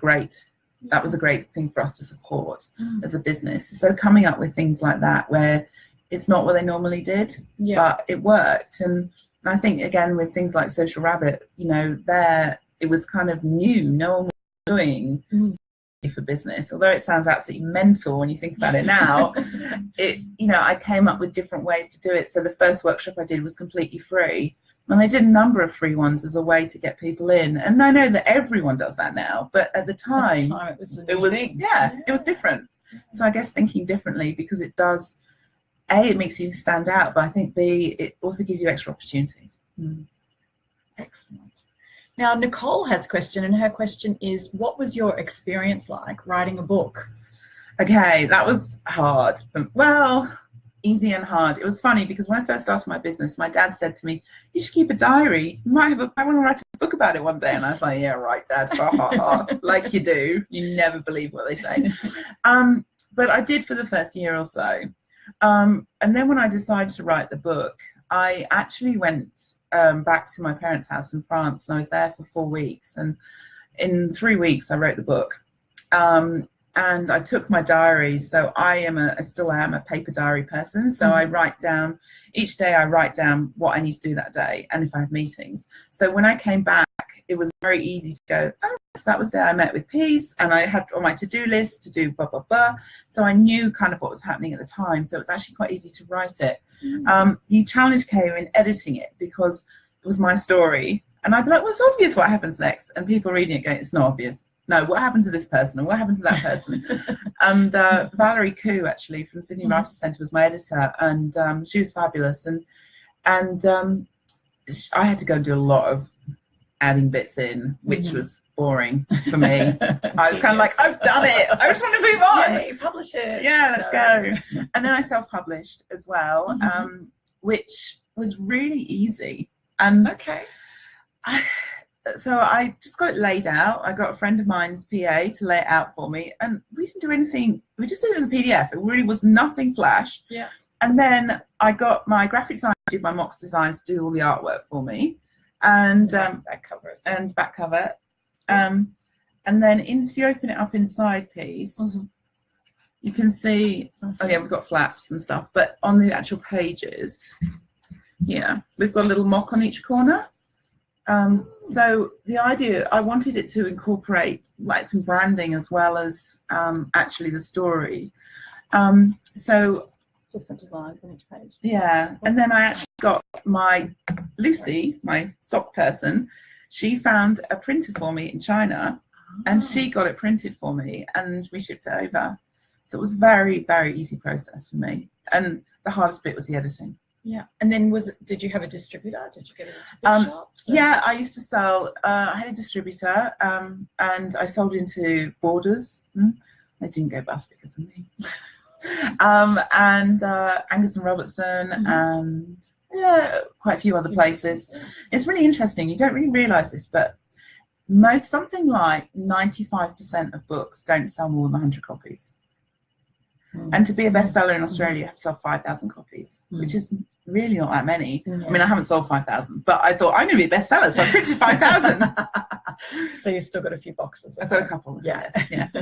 Speaker 1: that was a great thing for us to support as a business. So coming up with things like that where it's not what they normally did, but it worked. And I think, again, with things like Social Rabbit, you know, it was kind of new. No one was doing for business, although it sounds absolutely mental when you think about it now. You know, I came up with different ways to do it. So the first workshop I did was completely free, and I did a number of free ones as a way to get people in. And I know that everyone does that now, but at the time, it was different. So I guess thinking differently, because it does, A, it makes you stand out, but I think B, it also gives you extra opportunities.
Speaker 2: Excellent. Now, Nicole has a question, and her question is, what was your experience like writing a book?
Speaker 1: Okay, that was hard. Well, easy and hard. It was funny because when I first started my business, my dad said to me, you should keep a diary. I want to write a book about it one day. And I was like, yeah, right, Dad. Ha, ha, ha. Like you do. You never believe what they say. But I did for the first year or so. And then when I decided to write the book, I actually went back to my parents' house in France, and I was there for 4 weeks. And in 3 weeks, I wrote the book. And I took my diaries. So I still am a paper diary person. So I write down, each day I write down what I need to do that day, and if I have meetings. So when I came back, it was very easy to go, oh, so that was the day I met with Peace, and I had on my to-do list to do blah, blah, blah. So I knew kind of what was happening at the time. So it was actually quite easy to write it. The challenge came in editing it, because it was my story. And I'd be like, well, it's obvious what happens next. And people reading it going, it's not obvious. No, what happened to this person, and what happened to that person? And Valerie Koo, actually, from Sydney Writers' Centre, was my editor, and she was fabulous. And I had to go and do a lot of adding bits in, which was boring for me. I was kind of like, I've done it. I just want to move on.
Speaker 2: Yay, publish it.
Speaker 1: Yeah, let's go. And then I self-published as well, which was really easy. And so I just got it laid out. I got a friend of mine's PA to lay it out for me, and we didn't do anything. We just did it as a PDF. It really was nothing flash.
Speaker 2: Yeah.
Speaker 1: And then I got my graphic designer, did my Mox designs, to do all the artwork for me, and
Speaker 2: back cover as well.
Speaker 1: and back cover. And then if you open it up inside Piece, you can see. Oh yeah, we've got flaps and stuff, but on the actual pages, we've got a little mock on each corner. So the idea, I wanted it to incorporate like some branding as well as actually the story. So
Speaker 2: different designs on each page.
Speaker 1: Yeah, and then I actually got my Lucy, my sock person, she found a printer for me in China, and she got it printed for me, and we shipped it over. So it was very, very easy process for me. And the hardest bit was the editing.
Speaker 2: Yeah, and then did you have a distributor? Did you get it into bookshops?
Speaker 1: Yeah, I used to sell. I had a distributor, and I sold into Borders. They didn't go bust because of me. And Angus and Robertson, and quite a few other places. It's really interesting. You don't really realise this, but something like 95% of books don't sell more than 100 copies. And to be a bestseller in Australia, you have to sell 5,000 copies, which is really not that many. I mean, I haven't sold 5,000, but I thought I'm going to be a bestseller, so I printed 5,000.
Speaker 2: So you've still got a few boxes.
Speaker 1: I've got a couple.
Speaker 2: Yeah.
Speaker 1: Yes,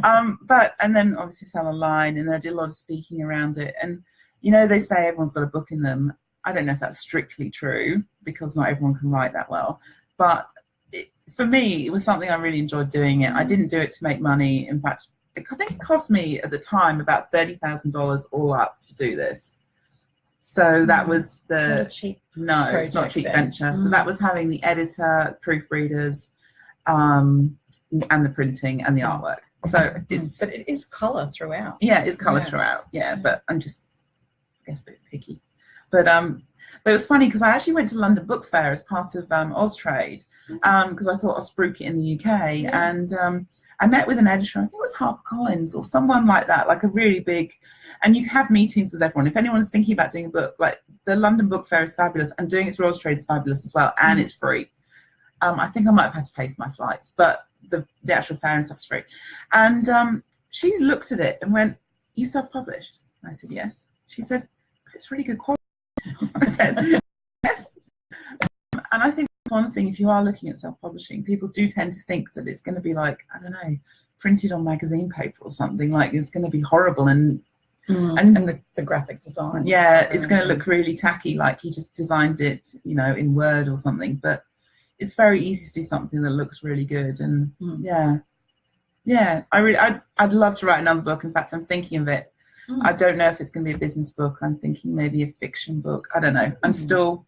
Speaker 1: and then obviously sell online, and I did a lot of speaking around it. And you know, they say everyone's got a book in them. I don't know if that's strictly true because not everyone can write that well, but for me, it was something I really enjoyed doing it. I didn't do it to make money. In fact, I think it cost me at the time about $30,000 all up to do this. So that was
Speaker 2: it's not a cheap
Speaker 1: it's not a cheap
Speaker 2: then.
Speaker 1: venture. So that was having the editor, proofreaders, and the printing and the artwork. So
Speaker 2: but it is colour throughout.
Speaker 1: Yeah, it's colour throughout. Yeah, but I'm just, I guess, a bit picky. But it was funny because I actually went to London Book Fair as part of Austrade because I thought I'd spruik it in the UK. And I met with an editor, I think it was HarperCollins or someone like that, like a really big, and you have meetings with everyone. If anyone's thinking about doing a book, like the London Book Fair is fabulous, and doing it through Austrade is fabulous as well, and it's free. I think I might have had to pay for my flights, but the actual fair and stuff's free. And she looked at it and went, "You self-published?" I said, "Yes." She said, "It's really good quality." I said, "Yes." And I think one thing, if you are looking at self-publishing, people do tend to think that it's going to be like, I don't know, printed on magazine paper or something, like it's going to be horrible and
Speaker 2: the graphic design.
Speaker 1: Yeah, it's going to look really tacky, like you just designed it, you know, in Word or something. But it's very easy to do something that looks really good. And I'd love to write another book. In fact, I'm thinking of it. I don't know if it's going to be a business book. I'm thinking maybe a fiction book. I don't know. I'm still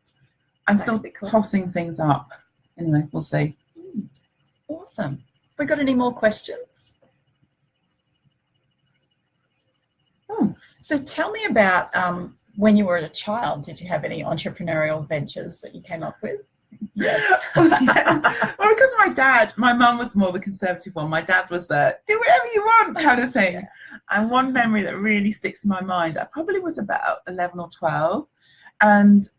Speaker 1: cool. Tossing things up. Anyway, we'll see.
Speaker 2: Awesome. Have we got any more questions? So tell me about when you were a child, did you have any entrepreneurial ventures that you came up with? Yes.
Speaker 1: Well, because my mum was more the conservative one. My dad was the do whatever you want kind of thing. Yeah. And one memory that really sticks in my mind, I probably was about 11 or 12, and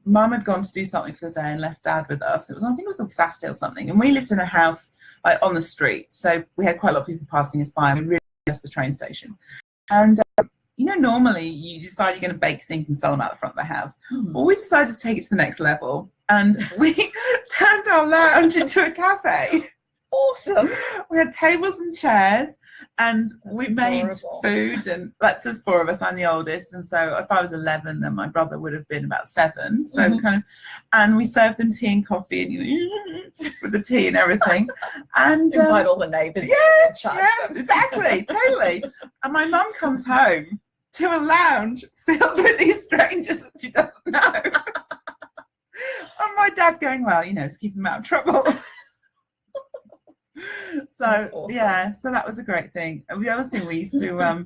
Speaker 1: Mum had gone to do something for the day and left Dad with us. I think it was on Saturday or something, and we lived in a house like on the street, so we had quite a lot of people passing us by, and we really missed the train station. And you know, normally you decide you're going to bake things and sell them out the front of the house. Well, we decided to take it to the next level, and we turned our lounge into a cafe.
Speaker 2: Awesome.
Speaker 1: We had tables and chairs, and we made
Speaker 2: adorable.
Speaker 1: Food, and like there's four of us. I'm the oldest, and so if I was 11, then my brother would have been about 7. So and we served them tea and coffee, and with the tea and everything, and
Speaker 2: invite all the neighbours.
Speaker 1: Exactly, totally. And my mum comes home to a lounge filled with these strangers that she doesn't know, and my dad going, "Well, you know, it's keeping him out of trouble." So awesome. So that was a great thing. And the other thing we used to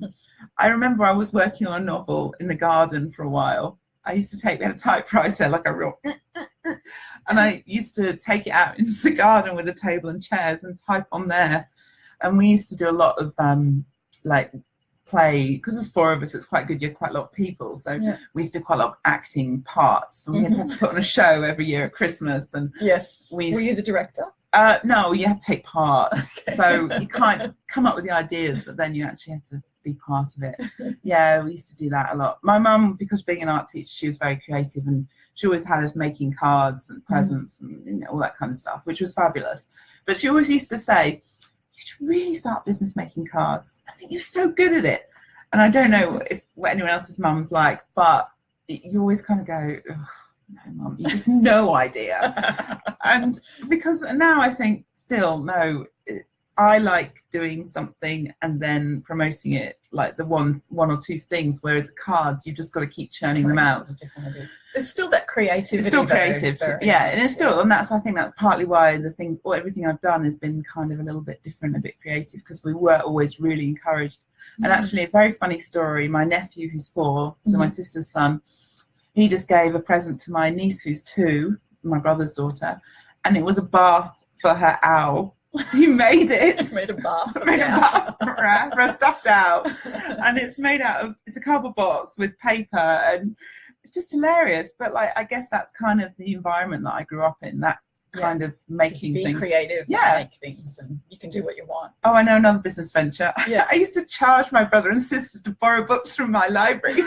Speaker 1: I remember I was working on a novel in the garden for a while. We had a typewriter, like a real and I used to take it out into the garden with a table and chairs and type on there. And we used to do a lot of like play, because there's 4 of us, it's quite good, you have quite a lot of people, so we used to do quite a lot of acting parts, and we had to have to put on a show every year at Christmas. And
Speaker 2: were you the director?
Speaker 1: No, you have to take part. Okay. So you can't come up with the ideas, but then you actually have to be part of it. Yeah, we used to do that a lot. My mum, because being an art teacher, she was very creative, and she always had us making cards and presents and, you know, all that kind of stuff, which was fabulous. But she always used to say, "You should really start business making cards. I think you're so good at it." And I don't know what anyone else's mum's like, but you always kind of go, "Ugh, no, Mum, you just no idea." And because now I think still, no, I like doing something and then promoting it, like the one or two things, whereas cards, you've just got to keep churning them out.
Speaker 2: It's still that creativity.
Speaker 1: It's still creative. Yeah, and it's still, and I think that's partly why everything I've done has been kind of a little bit different, a bit creative, because we were always really encouraged. And actually, a very funny story, my nephew, who's 4, so my sister's son, he just gave a present to my niece, who's 2, my brother's daughter, and it was a bath for her owl. He made it.
Speaker 2: Made a bath.
Speaker 1: A bath for a stuffed owl. And it's a cardboard box with paper, and it's just hilarious. But like, I guess that's kind of the environment that I grew up in, that kind of making
Speaker 2: be
Speaker 1: things.
Speaker 2: Creative, make things, and you can do what you want.
Speaker 1: Oh, I know another business venture.
Speaker 2: Yeah.
Speaker 1: I used to charge my brother and sister to borrow books from my library.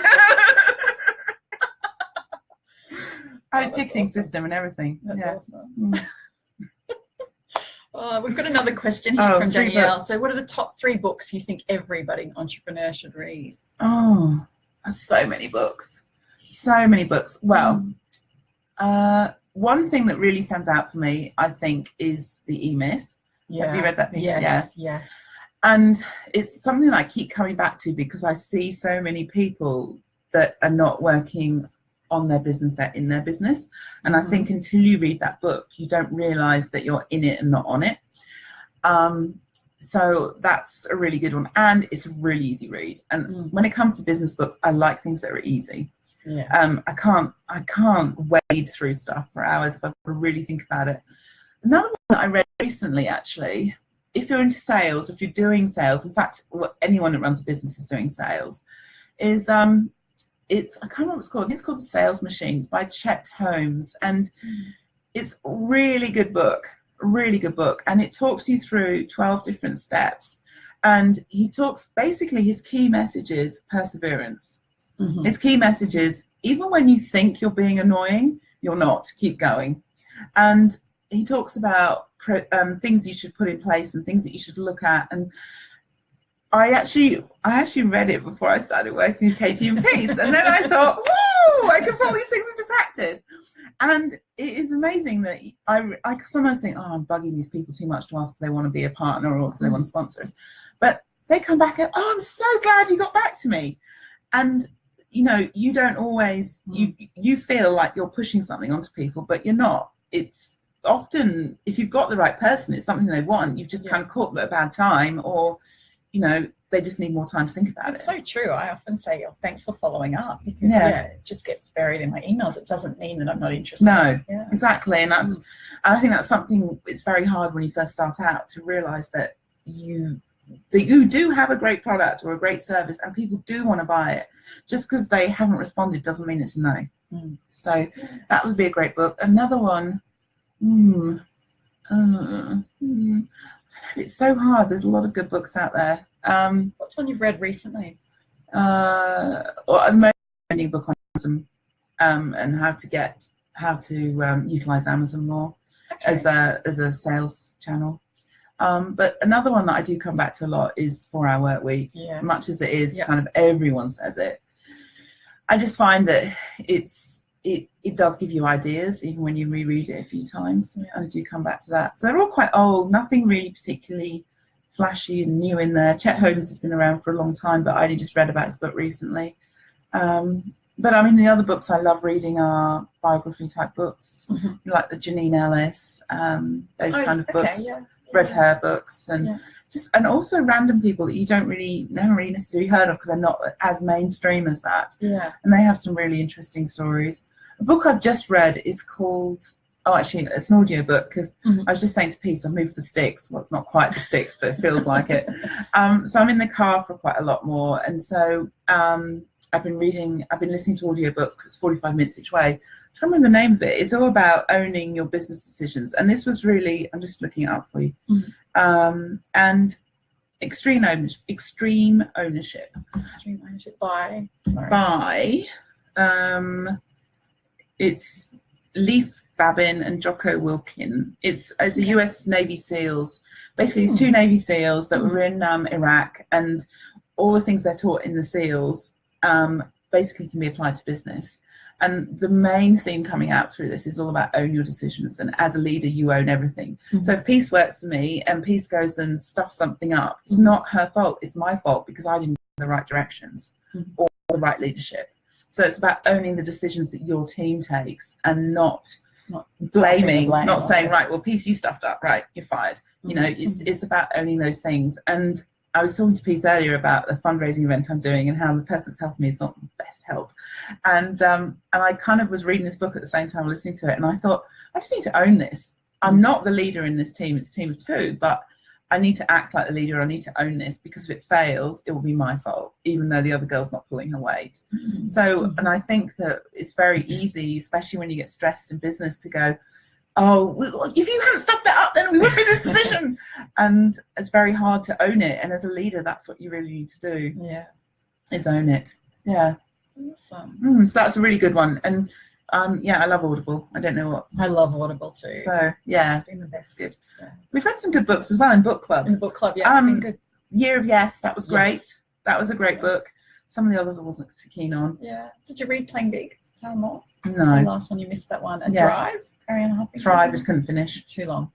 Speaker 1: I had a ticketing system and everything.
Speaker 2: That's awesome. We've got another question here from Danielle.
Speaker 1: Books.
Speaker 2: So what are the top 3 books you think everybody entrepreneur should read?
Speaker 1: Oh, there's so many books. So many books. Well, one thing that really stands out for me, I think, is the E-Myth. Have you read that piece?
Speaker 2: Yes.
Speaker 1: And it's something that I keep coming back to because I see so many people that are not working on their business, they're in their business. And I think until you read that book, you don't realize that you're in it and not on it. So that's a really good one. And it's a really easy read. And when it comes to business books, I like things that are easy.
Speaker 2: Yeah.
Speaker 1: I can't wade through stuff for hours if I've got to really think about it. Another one that I read recently, actually, if you're into sales, if you're doing sales, in fact, anyone that runs a business is doing sales, is it's, I can't remember what it's called. I think it's called The Sales Machines by Chet Holmes, and it's a really good book, and it talks you through 12 different steps, and he talks, basically his key message is perseverance. His key message is, even when you think you're being annoying, you're not, keep going. And he talks about things you should put in place and things that you should look at. And I actually read it before I started working with Katie and Peace, and then I thought, whoa, I can put these things into practice. And it is amazing that I sometimes think, oh, I'm bugging these people too much to ask if they want to be a partner or if they want to sponsor us. But they come back and, oh, I'm so glad you got back to me. And you know, you don't always, you feel like you're pushing something onto people, but you're not. It's often, if you've got the right person, it's something they want. You've just kind of caught them at a bad time, or, you know, they just need more time to think about it.
Speaker 2: It's so true. I often say, oh, thanks for following up, because it just gets buried in my emails. It doesn't mean that I'm not interested.
Speaker 1: No, exactly. And that's, I think that's something, it's very hard when you first start out to realize that you do have a great product or a great service and people do want to buy it. Just because they haven't responded doesn't mean it's a no. So that would be a great book. Another one, it's so hard. There's a lot of good books out there.
Speaker 2: What's one you've read recently?
Speaker 1: Well, at the moment, I'm reading a book on Amazon and how to utilize Amazon more as a sales channel. But another one that I do come back to a lot is 4-Hour Work Week. Much as it is kind of everyone says it, I just find that it does give you ideas even when you reread it a few times. And I do come back to that. So they're all quite old, nothing really particularly flashy and new in there. Chet Holmes has been around for a long time, but I only just read about his book recently. But I mean, the other books I love reading are biography type books, like the Janine Ellis, those kind of books. Read her books, and and also random people that you never really necessarily heard of because they're not as mainstream as that. And they have some really interesting stories. A book I've just read is called, actually it's an audio book, because I was just saying to Peace, I've moved the sticks. Well, it's not quite the sticks, but it feels like it. So I'm in the car for quite a lot more, and so I've been listening to audiobooks because it's 45 minutes each way. I can't remember the name of it. It's all about owning your business decisions. And this was really, I'm just looking it up for you. And extreme ownership. Extreme ownership by, it's Leif Babin and Jocko Wilkin. It's a US Navy SEALs. Basically, it's two Navy SEALs that were in Iraq, and all the things they're taught in the SEALs basically can be applied to business. And the main theme coming out through this is all about own your decisions. And as a leader, you own everything. So if Peace works for me and Peace goes and stuffs something up, it's not her fault. It's my fault because I didn't go in the right directions or the right leadership. So it's about owning the decisions that your team takes and not blaming, not saying, right, well, Peace, you stuffed up, right, you're fired. You know, it's about owning those things. And I was talking to Peace earlier about the fundraising event I'm doing and how the person that's helping me is not the best help. And I kind of was reading this book at the same time listening to it, and I thought, I just need to own this. I'm not the leader in this team, it's a team of two, but I need to act like the leader. I need to own this, because if it fails, it will be my fault, even though the other girl's not pulling her weight. So, and I think that it's very easy, especially when you get stressed in business, to go, oh, if you hadn't stuffed that up, then we wouldn't be in this position. And it's very hard to own it. And as a leader, that's what you really need to do. Is own it. Awesome. So that's a really good one. And I love Audible. I don't know what.
Speaker 2: I love Audible too.
Speaker 1: So
Speaker 2: it's been the best.
Speaker 1: Good. We've read some good books as well in book club.
Speaker 2: In the book club, it's been good.
Speaker 1: Year of Yes, that was great. That was a great book. Some of the others I wasn't so keen on.
Speaker 2: Yeah. Did you read Playing Big? Tell more. The
Speaker 1: No.
Speaker 2: last one, you missed that one. And Drive? Carrie Ann Huffington?
Speaker 1: Thrive, just couldn't finish.
Speaker 2: Too long.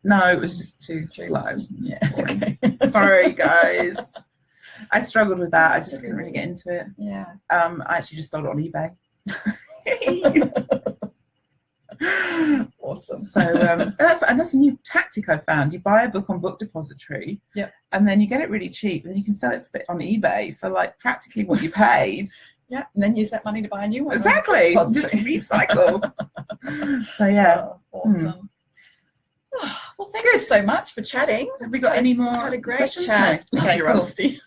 Speaker 1: No, it was just too slow.
Speaker 2: Yeah. Okay.
Speaker 1: Sorry, guys. I struggled with that. I just couldn't really get into it.
Speaker 2: Yeah.
Speaker 1: I actually just sold it on eBay.
Speaker 2: Awesome.
Speaker 1: So that's a new tactic I found. You buy a book on Book Depository, and then you get it really cheap, and you can sell it on eBay for like practically what you paid.
Speaker 2: Yeah, and then use that money to buy a new one.
Speaker 1: Exactly. Just recycle. So yeah.
Speaker 2: Awesome. Well, thank you so much for chatting.
Speaker 1: Have we got any more?
Speaker 2: Had a great
Speaker 1: questions?
Speaker 2: chat.
Speaker 1: No? Okay,
Speaker 2: You're
Speaker 1: cool.
Speaker 2: honesty.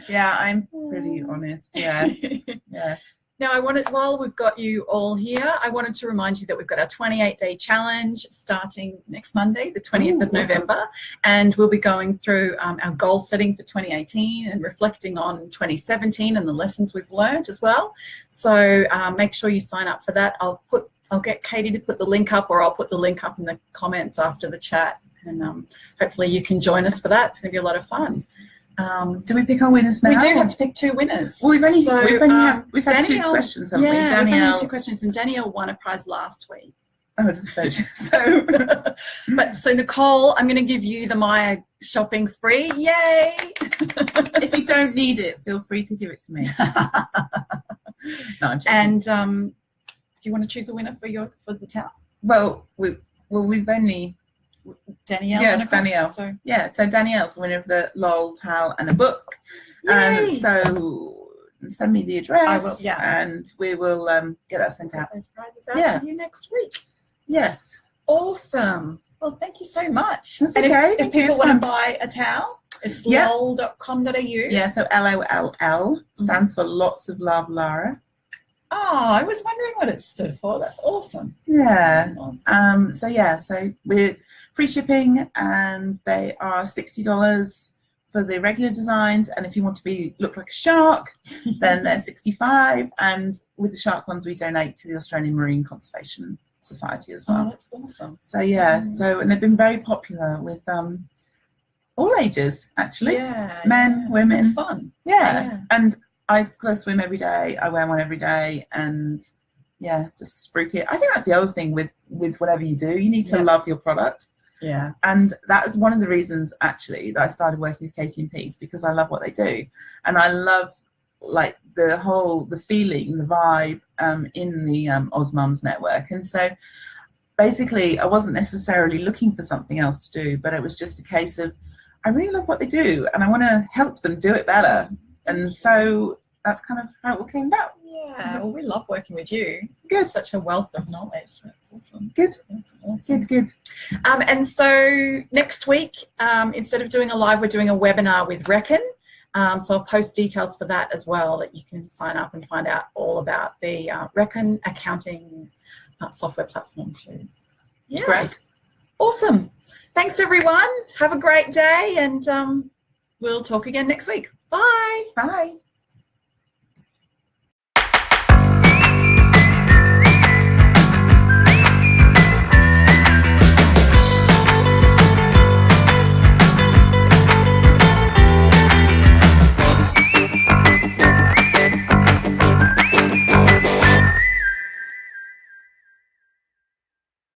Speaker 1: Yeah, I'm pretty honest. Yes. Yes.
Speaker 2: Now, while we've got you all here, I wanted to remind you that we've got our 28-day challenge starting next Monday, the 20th of November, and we'll be going through our goal setting for 2018 and reflecting on 2017 and the lessons we've learned as well. So make sure you sign up for that. I'll get Katie to put the link up, or I'll put the link up in the comments after the chat, and hopefully you can join us for that. It's going to be a lot of fun.
Speaker 1: Do we pick our winners now?
Speaker 2: We do have to pick 2 winners.
Speaker 1: Well, we've had 2 questions, haven't we?
Speaker 2: Yeah, we've
Speaker 1: Danielle.
Speaker 2: only had 2 questions, and Danielle won a prize last week.
Speaker 1: Oh, so.
Speaker 2: So Nicole, I'm going to give you the My Shopping Spree. Yay!
Speaker 1: If you don't need it, feel free to give it to me. No, I'm joking.
Speaker 2: And do you want to choose a winner for the towel?
Speaker 1: Well, we've only.
Speaker 2: Danielle.
Speaker 1: Yes, Danielle.
Speaker 2: So
Speaker 1: Danielle's the winner of the LOL towel and a book. So send me the address.
Speaker 2: I will,
Speaker 1: and we will get that sent out.
Speaker 2: Those prizes out to you next week.
Speaker 1: Yes.
Speaker 2: Awesome. Well, thank you so much.
Speaker 1: That's
Speaker 2: and
Speaker 1: okay.
Speaker 2: If people want to buy a towel, it's lol.com.au.
Speaker 1: Yeah, so LOLL stands for Lots of Love, Lara.
Speaker 2: Oh, I was wondering what it stood for. That's awesome.
Speaker 1: Yeah.
Speaker 2: That's awesome.
Speaker 1: So we're free shipping, and they are $60 for the regular designs, and if you want to look like a shark, then they're $65, and with the shark ones we donate to the Australian Marine Conservation Society as well.
Speaker 2: Oh, that's awesome.
Speaker 1: So and they've been very popular with all ages, actually.
Speaker 2: Yeah.
Speaker 1: Men, women.
Speaker 2: It's fun.
Speaker 1: Yeah. And I swim every day. I wear one every day, and just spruik it. I think that's the other thing with whatever you do. You need to love your product.
Speaker 2: Yeah.
Speaker 1: And that is one of the reasons actually that I started working with Katie and Peace, because I love what they do, and I love like the feeling, the vibe in the Oz Mums network. And so basically I wasn't necessarily looking for something else to do, but it was just a case of I really love what they do and I want to help them do it better. And so that's kind of how it all came about.
Speaker 2: Yeah, well, we love working with you.
Speaker 1: Good.
Speaker 2: Such a wealth of knowledge. So that's awesome.
Speaker 1: Good.
Speaker 2: That's awesome.
Speaker 1: Good.
Speaker 2: And so next week, instead of doing a live, we're doing a webinar with Reckon. So I'll post details for that as well, that you can sign up and find out all about the Reckon accounting software platform too. Yeah.
Speaker 1: Great.
Speaker 2: Awesome. Thanks, everyone. Have a great day, and we'll talk again next week. Bye.
Speaker 1: Bye.